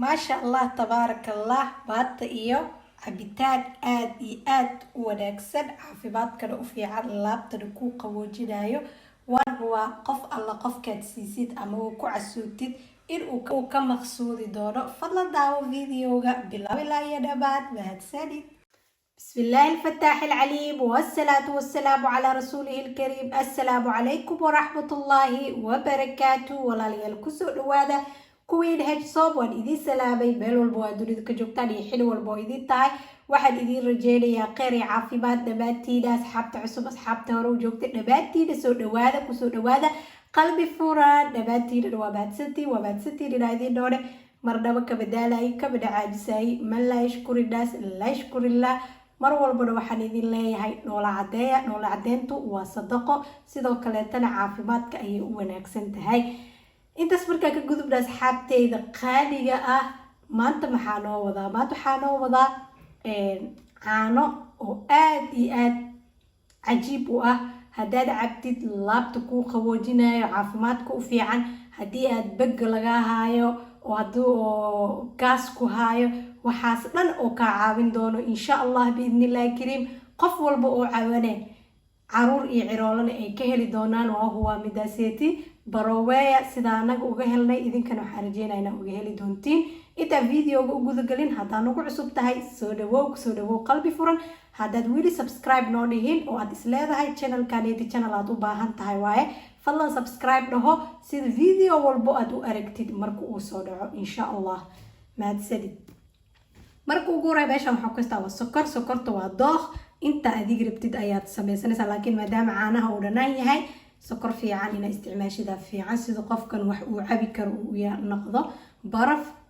ما شاء الله تبارك الله بات إيو cabitaan aad iyo aad u wanaagsan caafimaadkana u fiican laabtana ku qaboojinayo waa qof alla qofkaad siisid ama uu ku casuutid in uu ka maqsuudi doono fadlan daawo videoga bilow ilaa iyo dhammaad mahadsanid بسم الله الفتاح العليم والصلاة والسلام على رسوله الكريم السلام عليكم ورحمة الله وبركاته ولا ليالكسو نوادا كوين هاج صوب وان إذي سلامي ميل والبو أدوني ذكا جوكتاني حلو والبو إذي تاي واحد إذي رجالي يا قيري عافيمات نباتينا أصحابت عصب أصحابت ورو جوكتين نباتينا سو نوادا كسو نوادا قلبي فوران نباتينا وبات ستي لنا إذي نوني مرنبا كبدالاي كبدا عاجساي من لا يشكر الناس لا يشكر الله mar walbana waxaan idin leeyahay noola cadeyntu waa sadaqo sidoo kaleetana caafimaadka ayay u wanaagsan tahay intaas markaa ka gudubna asxaabteyda qaaliga ah maanta waxaa noo wadaa caano oo aad iyo aad cajiib u ah haddaad cabtid laabta kuu qaboojinayo caafimaadka u fiican haddii aad bagga laga haayo oo haddii oo gaas ku haayo waxaas dhan oo kaa caawin doono insha allah biidnillahi kariim qof walba oo cawane caruur iyo ciroolana ay ka heli doonaan oo huwa midaaseeti baroweya sida anaga uga helnay idinkana waxaan rajeynaynaa uga heli doontiin intaa videoga u gudagelin haddaad nagu cusub tahay soo dhawow qalbi furan haddaad weli subscribe noo dhihin oo aad isleedahay channelkaneeti channel aad u baahan tahay waaye fadlan subscribe dhaho sida video walbo aad u aragtid marka uu soo dhaco insha allah mahadsanid marka ugu horeeya meeshaan waxaa ku haystaa waa sokorta waa dooq inta adig rabtid ayaad samaysanaysaa laakiin maadaama caanaha uu dhanaan yahay sokor fiican inaa isticmaashida fiican sida qofkan wax uu cabi karo uu noqdo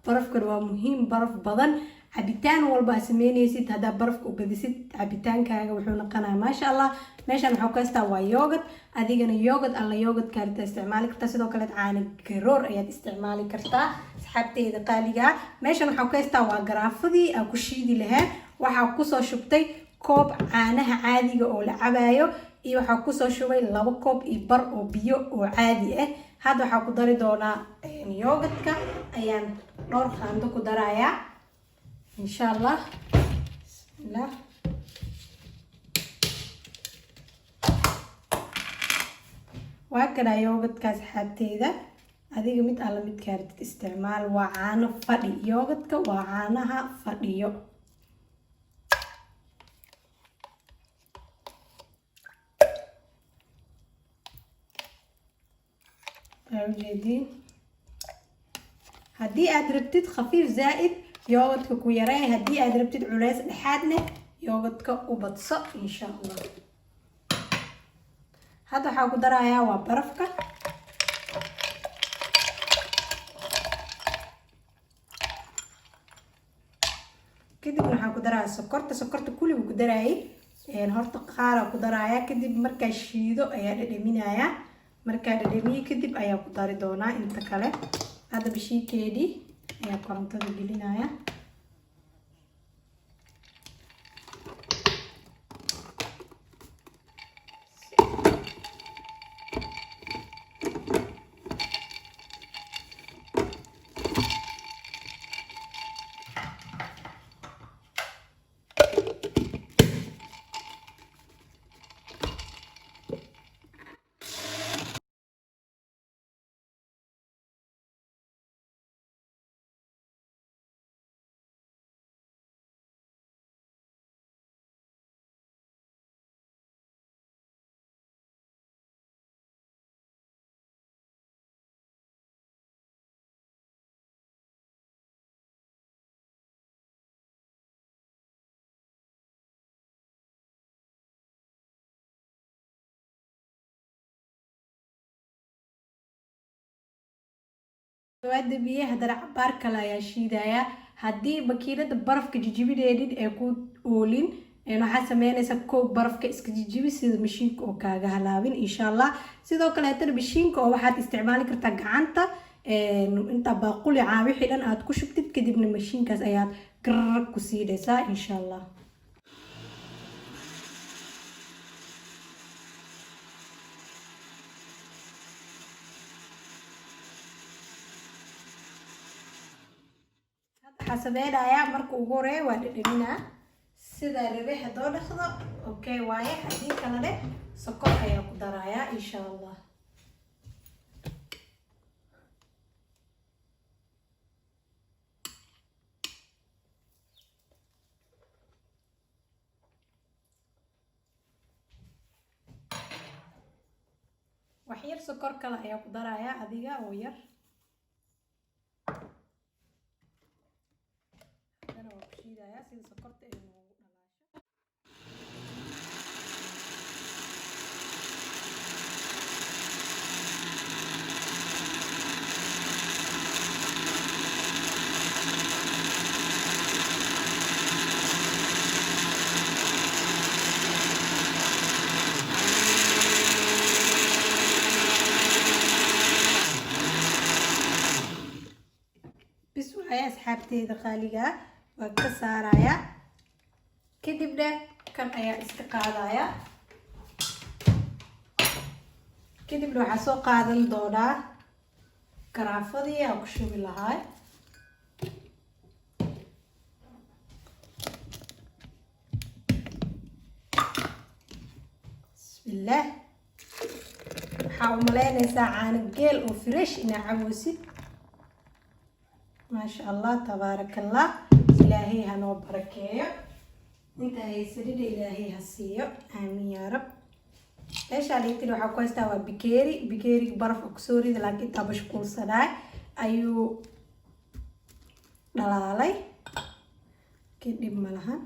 barafkan waa muhiim baraf badan cabitaan walba sameynaysid haddaa barafka u badisid cabitaankaaga wuxuu noqonayaa maasha allah meeshaan waxaa ku haystaa waa yoogad adigana yoogad alla yoogad kaarta isticmaali kartaa sidoo kale caano garoor ayaad isticmaali kartaa asxaabteyda qaaliga ah meeshaan waxaa ku haystaa waa garaafadii aan ku shiidi lahaa waxaa kusoo shubtay koob caanaha caadiga oo la cabayo iyo waxaa kusoo shubay 2 koob iyo bar oo biyo oo caadi ah hadda waxaa ku dari doonaa yoogadka ayaan dhowr qaando ku darayaa insha allah bismillah waa kana yoogadkaas xabteyda adiga mid alla mid kaartid isticmaal waa caano fadhi yoogadka waa caanaha fadhiyo haddii aad rabtid khafiif zaa'id yoogadka ku yareey haddii aad rabtid culays dhexaad leh yoogadka u badso insha allah hadda waxaa ku darayaa waa barafka kadib waxaa ku darayaa sokorta kulliga ku daraayay horta qaara ku darayaa kadib markaa shiido ayaa dhadhaminayaa markaa dhadhamiye kadib ayaa ku dari doonaa inta kale hadda bishiikeedii ayaa korontada gelinaya waada biyaha hadana cabaar kale ayaa shiidaya haddii makiinada barafka jijibineedin ee ku oolin waxaa sameynaysa koob barafka iska jijibi sida mashiinka oo kaaga halaabin insha allah sidoo kale hadana mashiinka oo waxaad isticmaali kartaa gacanta inta baaquli wixii dhan aad ku shubtid kadibna mashiinkaas ayaad gararag ku siidaysaa insha allah sameeynaya marka ugu horeeyo waa dhadhaminaa sida rabe hadoo dhaqdo okay waaye hadii kale leh sokor ayaa ku darayaa insha Allah waxyar sokor kale ayaa ku darayaa adiga oo yar hadana waa ku shiidayaa sida sokorta ay noogu asxaabteeda qaaliga waa ka saaraya kadibna kan ayaa iska qaadaya kadibna waxaa soo qaadan doonaa garaafadii aan ku shubi lahaa bismillah waxaa u malaynaysaa caano geel oo fresh inaa caboosid ما شاء الله تبارك الله إلهي هنو بركيه انت هيسرد إلهي هسيو آمين يا رب ايش عليك لو حكوا استوى بكيري برف اكسوري لكن تابش كل صداي ايو دلالي كده ملها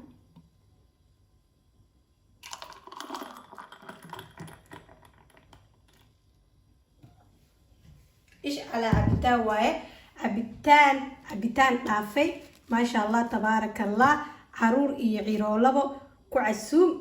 ايش على عبتا واي عبيتان دافي ما شاء الله تبارك الله عرور iyo ciroolabo ku casuum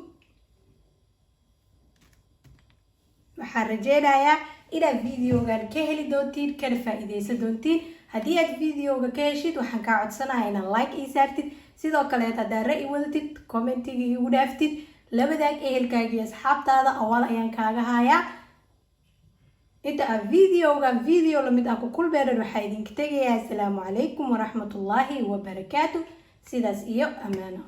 waxaan rajeynayaa inaad videogan ka heli doontiin kana faa'iideysan doontiin haddii aad videoga ka heshid waxaan kaa codsanayaa inaad like ii saartid sidoo kale haddaad ra'yi wadatid commentiga igu dhaaftid labadaag ehelkaaga iyo asxaabtaada awal ayaan kaaga hayaa inta video lamid ah ku kulmeeran waxaa idinka tegayaa assalaamu calaykum waraxmatullaahi wabarakaatu sidaas iyo amaano